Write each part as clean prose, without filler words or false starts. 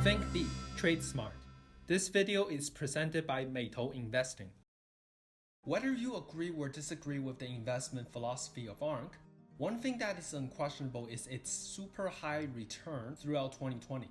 Think big, trade smart. This video is presented by Meito Investing. Whether you agree or disagree with the investment philosophy of ARK, one thing that is unquestionable is its super high return throughout 2020.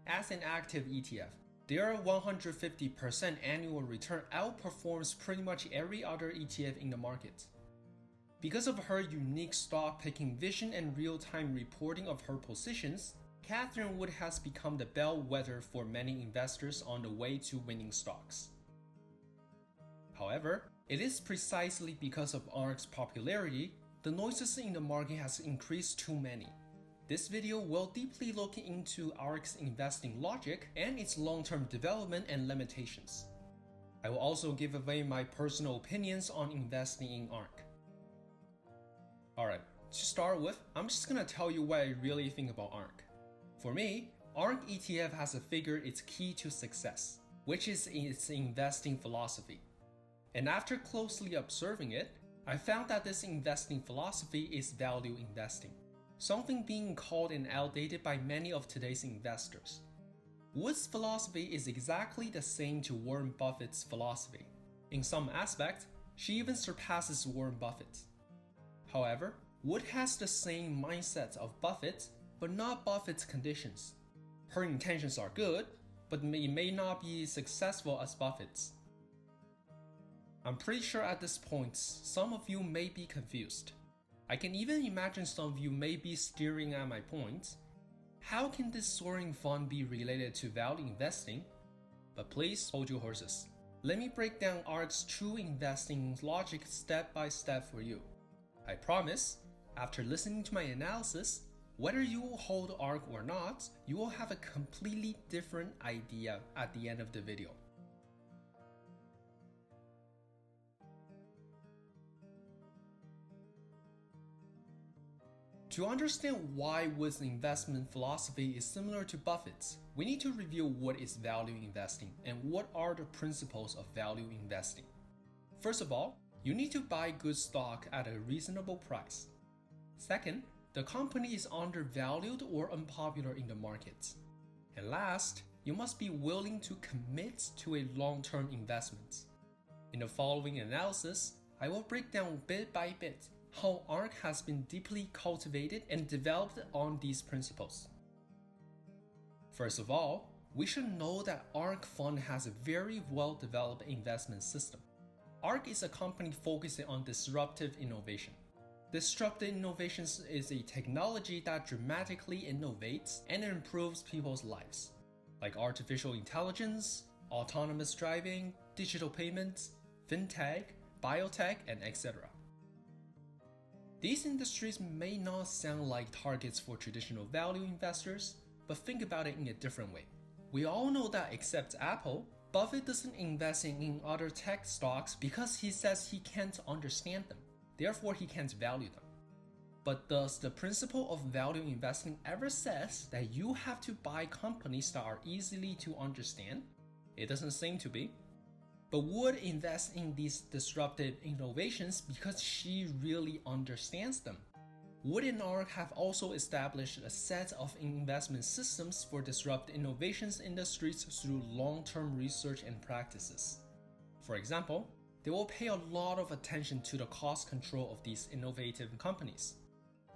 As an active ETF, their 150% annual return outperforms pretty much every other ETF in the market. Because of her unique stock picking vision and real-time reporting of her positions, Catherine Wood has become the bellwether for many investors on the way to winning stocks. However, it is precisely because of ARK's popularity, the noises in the market has increased too many. This video will deeply look into ARK's investing logic and its long-term development and limitations. I will also give away my personal opinions on investing in ARK. Alright, to start with, I'm just gonna tell you what I really think about ARK. For me, ARK ETF has a figure its key to success, which is its investing philosophy. And after closely observing it, I found that this investing philosophy is value investing, something being called and outdated by many of today's investors. Wood's philosophy is exactly the same to Warren Buffett's philosophy. In some aspects, she even surpasses Warren Buffett. However, Wood has the same mindset of Buffett, but not Buffett's conditions. Her intentions are good, but it may not be successful as Buffett's. I'm pretty sure at this point, some of you may be confused. I can even imagine some of you may be staring at my point. How can this soaring fund be related to value investing? But please hold your horses. Let me break down ARK's true investing logic step by step for you. I promise, after listening to my analysis, whether you will hold ARK or not, you will have a completely different idea at the end of the video. To understand why Wood's investment philosophy is similar to Buffett's, we need to review what is value investing and what are the principles of value investing. First of all, you need to buy good stock at a reasonable price. Second, the company is undervalued or unpopular in the market. And last, you must be willing to commit to a long-term investment. In the following analysis, I will break down bit by bit how ARK has been deeply cultivated and developed on these principles. First of all, we should know that ARK Fund has a very well-developed investment system. ARK is a company focusing on disruptive innovation. Disruptive innovations is a technology that dramatically innovates and improves people's lives, like artificial intelligence, autonomous driving, digital payments, fintech, biotech, and etc. These industries may not sound like targets for traditional value investors, but think about it in a different way. We all know that except Apple, Buffett doesn't invest in other tech stocks because he says he can't understand them. Therefore, he can't value them. But does the principle of value investing ever says that you have to buy companies that are easily to understand? It doesn't seem to be. But Wood invests in these disruptive innovations because she really understands them. Wood and ARK have also established a set of investment systems for disruptive innovations industries through long-term research and practices. For example, they will pay a lot of attention to the cost control of these innovative companies.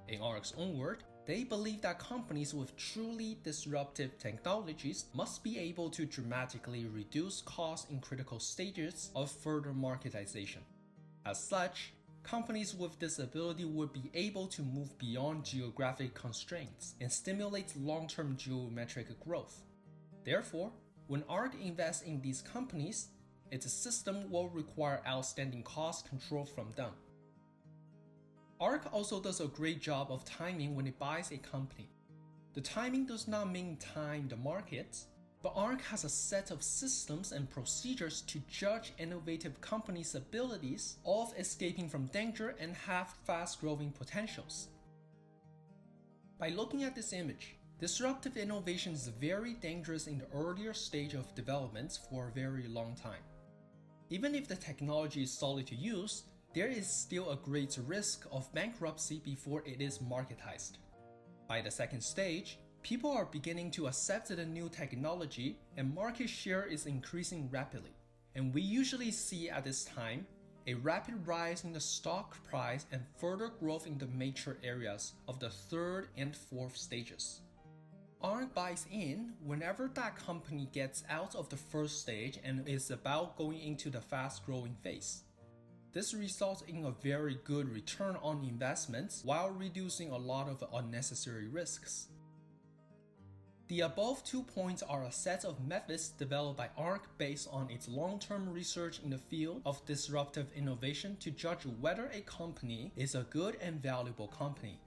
In ARK's own word, they believe that companies with truly disruptive technologies must be able to dramatically reduce costs in critical stages of further marketization. As such, companies with this ability would be able to move beyond geographic constraints and stimulate long-term geometric growth. Therefore, when ARK invests in these companies, its system will require outstanding cost control from them. ARK also does a great job of timing when it buys a company. The timing does not mean time the market, but ARK has a set of systems and procedures to judge innovative companies' abilities of escaping from danger and have fast-growing potentials. By looking at this image, disruptive innovation is very dangerous in the earlier stage of development for a very long time. Even if the technology is solid to use, there is still a great risk of bankruptcy before it is marketized. By the second stage, People are beginning to accept the new technology and market share is increasing rapidly. And we usually see at this time a rapid rise in the stock price and further growth in the mature areas of the third and fourth stages. ARK buys in whenever that company gets out of the first stage and is about going into the fast-growing phase. This results in a very good return on investments while reducing a lot of unnecessary risks. The above 2 points are a set of methods developed by ARK based on its long-term research in the field of disruptive innovation to judge whether a company is a good and valuable company.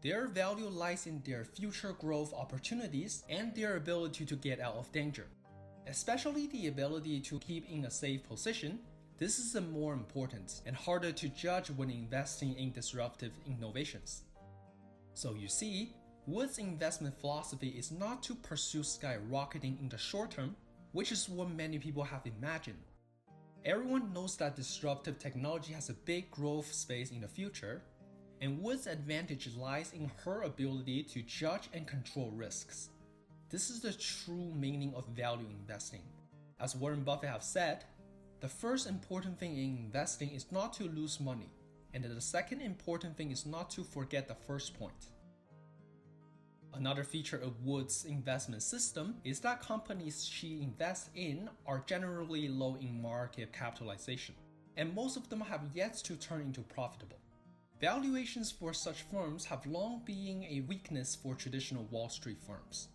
Their value lies in their future growth opportunities and their ability to get out of danger. Especially the ability to keep in a safe position. This is more important and harder to judge when investing in disruptive innovations. So you see, Wood's investment philosophy is not to pursue skyrocketing in the short term, which is what many people have imagined. Everyone knows that disruptive technology has a big growth space in the future, and Wood's advantage lies in her ability to judge and control risks. This is the true meaning of value investing. As Warren Buffett has said, the first important thing in investing is not to lose money, and the second important thing is not to forget the first point. Another feature of Wood's investment system is that companies she invests in are generally low in market capitalization, and most of them have yet to turn into profitable. Valuations for such firms have long been a weakness for traditional Wall Street firms.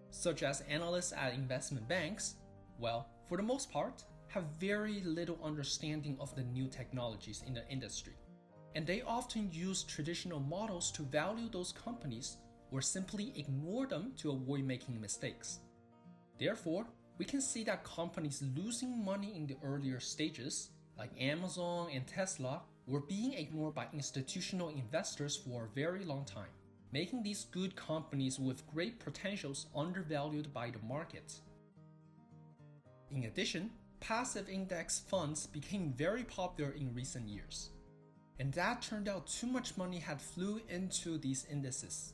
Such as analysts at investment banks, well, for the most part, have very little understanding of the new technologies in the industry, and they often use traditional models to value those companies or simply ignore them to avoid making mistakes. Therefore, we can see that companies losing money in the earlier stages, like Amazon and Tesla, were being ignored by institutional investors for a very long time, making these good companies with great potentials undervalued by the market. In addition, passive index funds became very popular in recent years, and that turned out too much money had flew into these indices.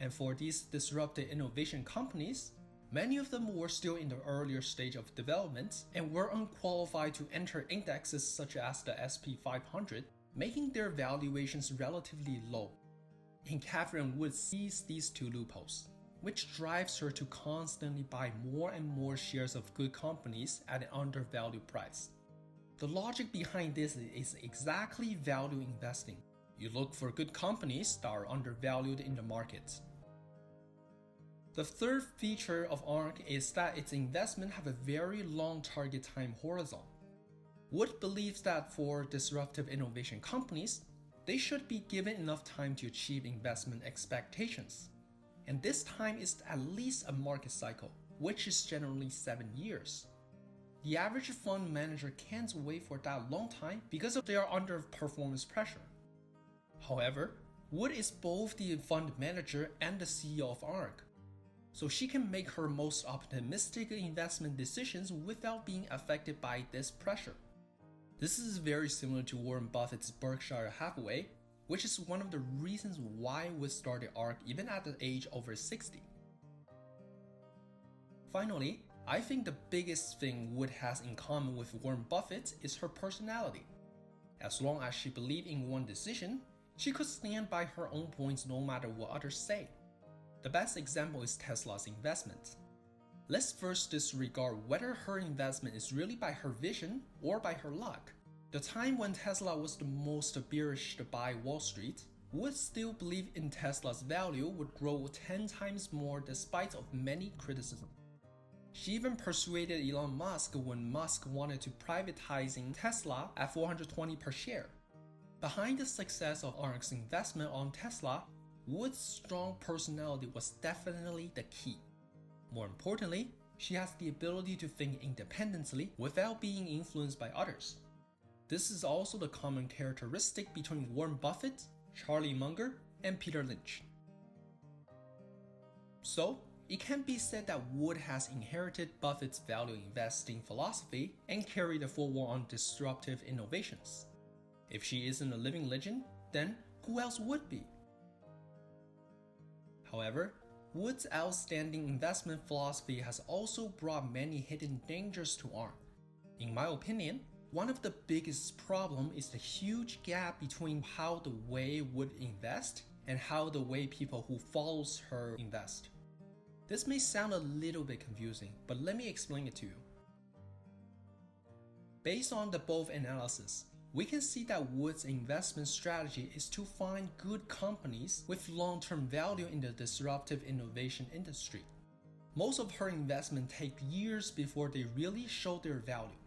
And for these disruptive innovation companies, many of them were still in the earlier stage of development and were unqualified to enter indexes such as the SP 500, making their valuations relatively low. And Catherine Wood sees these two loopholes, which drives her to constantly buy more and more shares of good companies at an undervalued price. The logic behind this is exactly value investing. You look for good companies that are undervalued in the market. The third feature of ARK is that its investment have a very long target time horizon. Wood believes that for disruptive innovation companies, they should be given enough time to achieve investment expectations. And this time is at least a market cycle, which is generally 7 years. The average fund manager can't wait for that long time because they are under performance pressure. However, Wood is both the fund manager and the CEO of ARK, so she can make her most optimistic investment decisions without being affected by this pressure. This is very similar to Warren Buffett's Berkshire Hathaway, which is one of the reasons why Wood started ARK even at the age over 60. Finally, I think the biggest thing Wood has in common with Warren Buffett is her personality. As long as she believed in one decision, she could stand by her own points no matter what others say. The best example is Tesla's investment. Let's first disregard whether her investment is really by her vision or by her luck. The time when Tesla was the most bearish by Wall Street, Wood still believed in Tesla's value would grow 10 times more despite of many criticisms. She even persuaded Elon Musk when Musk wanted to privatizing Tesla at $420 per share. Behind the success of ARK's investment on Tesla, Wood's strong personality was definitely the key. More importantly, she has the ability to think independently without being influenced by others. This is also the common characteristic between Warren Buffett, Charlie Munger, and Peter Lynch. So, it can be said that Wood has inherited Buffett's value investing philosophy and carried it forward on disruptive innovations. If she isn't a living legend, then who else would be? However, Wood's outstanding investment philosophy has also brought many hidden dangers to ARK. In my opinion, one of the biggest problems is the huge gap between how the way Wood invest and how the way people who follows her invest. This may sound a little bit confusing, but let me explain it to you. Based on the both analysis, we can see that Wood's investment strategy is to find good companies with long-term value in the disruptive innovation industry. Most of her investments take years before they really show their value.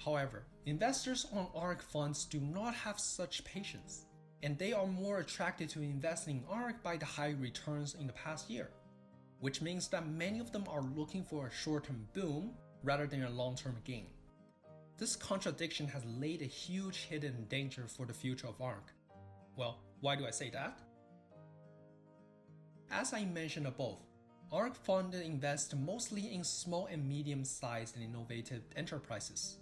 However, investors on ARK funds do not have such patience, and they are more attracted to investing in ARK by the high returns in the past year, which means that many of them are looking for a short-term boom rather than a long-term gain. This contradiction has laid a huge hidden danger for the future of ARK. Well, why do I say that? As I mentioned above, ARK Fund invests mostly in small and medium-sized and innovative enterprises,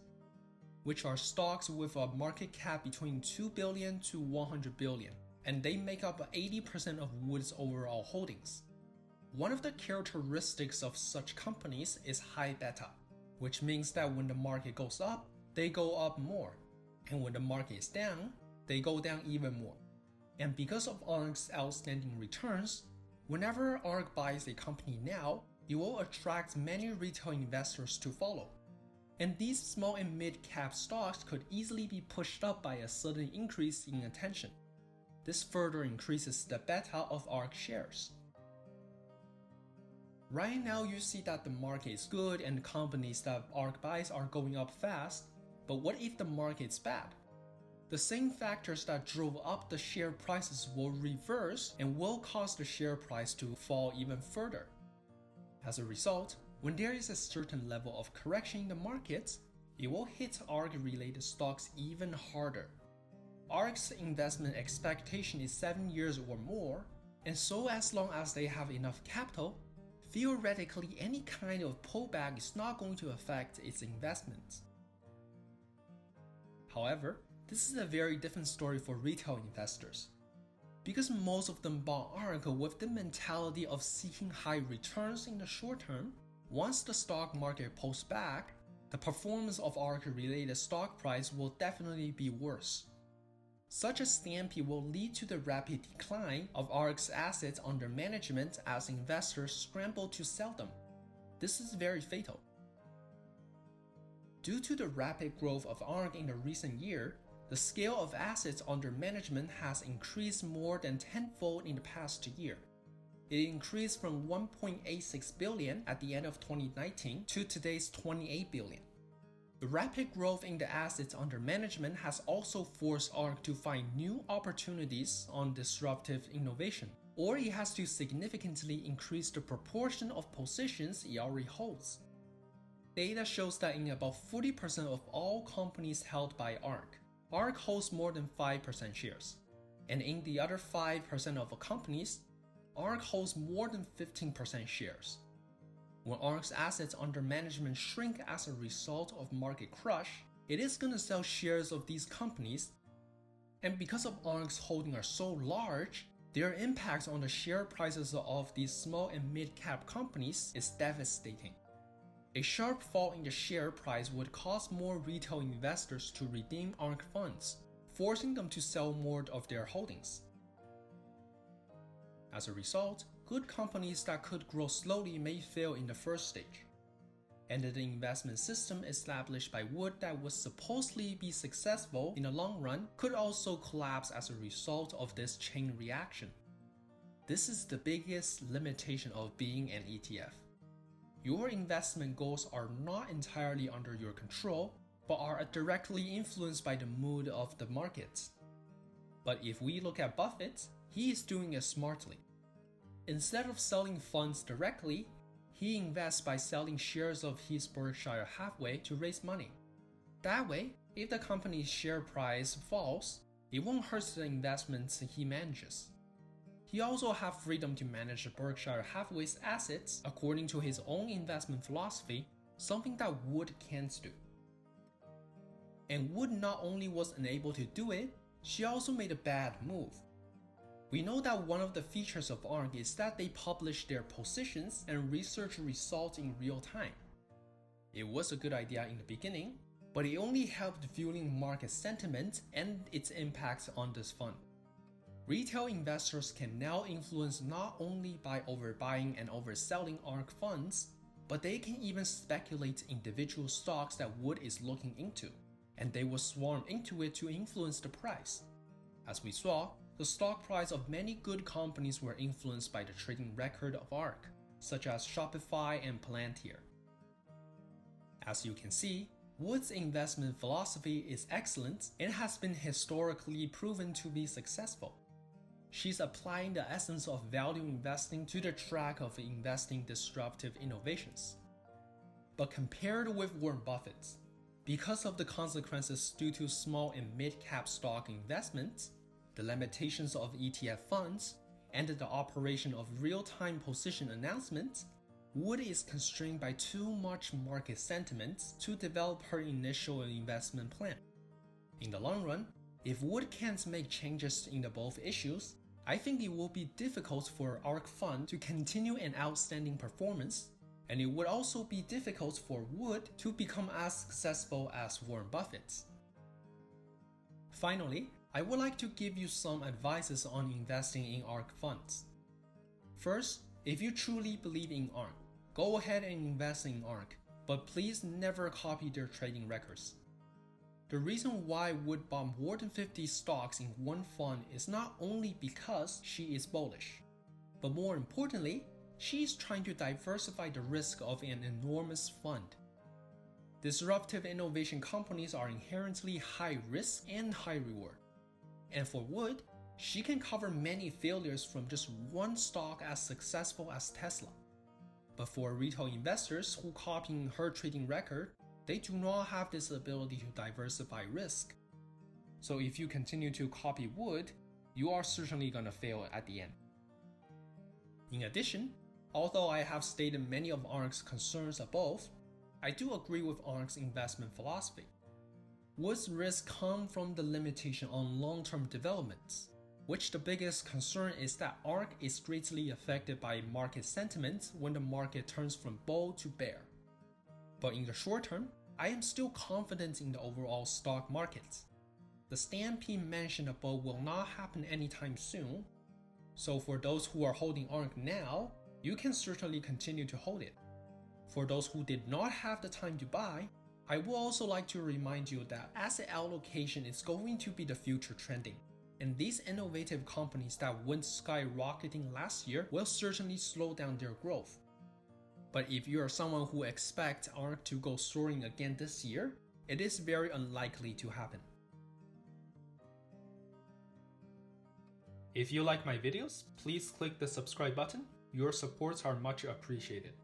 which are stocks with a market cap between 2 billion to 100 billion, and they make up 80% of Wood's overall holdings. One of the characteristics of such companies is high beta, which means that when the market goes up, they go up more, and when the market is down, they go down even more. And because of ARK's outstanding returns, whenever ARK buys a company now, it will attract many retail investors to follow. And these small and mid-cap stocks could easily be pushed up by a sudden increase in attention. This further increases the beta of ARK shares. Right now you see that the market is good and companies that ARK buys are going up fast, but what if the market is bad? The same factors that drove up the share prices will reverse and will cause the share price to fall even further. As a result, when there is a certain level of correction in the markets, it will hit ARK-related stocks even harder. ARK's investment expectation is 7 years or more, and so as long as they have enough capital, theoretically any kind of pullback is not going to affect its investments. However, this is a very different story for retail investors. Because most of them bought ARK with the mentality of seeking high returns in the short term, once the stock market pulls back, the performance of ARK-related stock price will definitely be worse. Such a stampede will lead to the rapid decline of ARK's assets under management as investors scramble to sell them. This is very fatal. Due to the rapid growth of ARK in the recent year, the scale of assets under management has increased more than tenfold in the past year. It increased from 1.86 billion at the end of 2019 to today's 28 billion. The rapid growth in the assets under management has also forced ARK to find new opportunities on disruptive innovation, or it has to significantly increase the proportion of positions it already holds. Data shows that in about 40% of all companies held by ARK holds more than 5% shares, and in the other 5% of companies, ARK holds more than 15% shares. When ARK's assets under management shrink as a result of market crush, it is going to sell shares of these companies, and because of ARK's holdings are so large, their impact on the share prices of these small and mid-cap companies is devastating. A sharp fall in the share price would cause more retail investors to redeem ARK funds, forcing them to sell more of their holdings. As a result, good companies that could grow slowly may fail in the first stage. And the investment system established by Wood that would supposedly be successful in the long run could also collapse as a result of this chain reaction. This is the biggest limitation of being an ETF. Your investment goals are not entirely under your control, but are directly influenced by the mood of the markets. But if we look at Buffett, he is doing it smartly. Instead of selling funds directly, he invests by selling shares of his Berkshire Hathaway to raise money. That way, if the company's share price falls, it won't hurt the investments he manages. He also has freedom to manage Berkshire Hathaway's assets according to his own investment philosophy, something that Wood can't do. And Wood not only was unable to do it, she also made a bad move. We know that one of the features of ARK is that they publish their positions and research results in real time. It was a good idea in the beginning, but it only helped fueling market sentiment and its impacts on this fund. Retail investors can now influence not only by overbuying and overselling ARK funds, but they can even speculate individual stocks that Wood is looking into, and they will swarm into it to influence the price. As we saw, the stock price of many good companies were influenced by the trading record of ARK, such as Shopify and Palantir. As you can see, Wood's investment philosophy is excellent and has been historically proven to be successful. She's applying the essence of value investing to the track of investing disruptive innovations. But compared with Warren Buffett's, because of the consequences due to small and mid-cap stock investments, the limitations of ETF funds, and the operation of real-time position announcements, Wood is constrained by too much market sentiment to develop her initial investment plan. In the long run, if Wood can't make changes in the both issues, I think it will be difficult for ARK Fund to continue an outstanding performance, and it would also be difficult for Wood to become as successful as Warren Buffett's. Finally, I would like to give you some advices on investing in ARK funds. First, if you truly believe in ARK, go ahead and invest in ARK, but please never copy their trading records. The reason why Wood bought more than 50 stocks in one fund is not only because she is bullish, but more importantly, she is trying to diversify the risk of an enormous fund. Disruptive innovation companies are inherently high risk and high reward. And for Wood, she can cover many failures from just one stock as successful as Tesla. But for retail investors who copy her trading record, they do not have this ability to diversify risk. So if you continue to copy Wood, you are certainly gonna fail at the end. In addition, although I have stated many of ARK's concerns above, I do agree with ARK's investment philosophy. Wood's risks come from the limitation on long-term developments, which the biggest concern is that ARK is greatly affected by market sentiment when the market turns from bull to bear. But in the short term, I am still confident in the overall stock market. The stampede mentioned above will not happen anytime soon, so for those who are holding ARK now, you can certainly continue to hold it. For those who did not have the time to buy, I would also like to remind you that asset allocation is going to be the future trending, and these innovative companies that went skyrocketing last year will certainly slow down their growth. But if you are someone who expects ARK to go soaring again this year, it is very unlikely to happen. If you like my videos, please click the subscribe button. Your supports are much appreciated.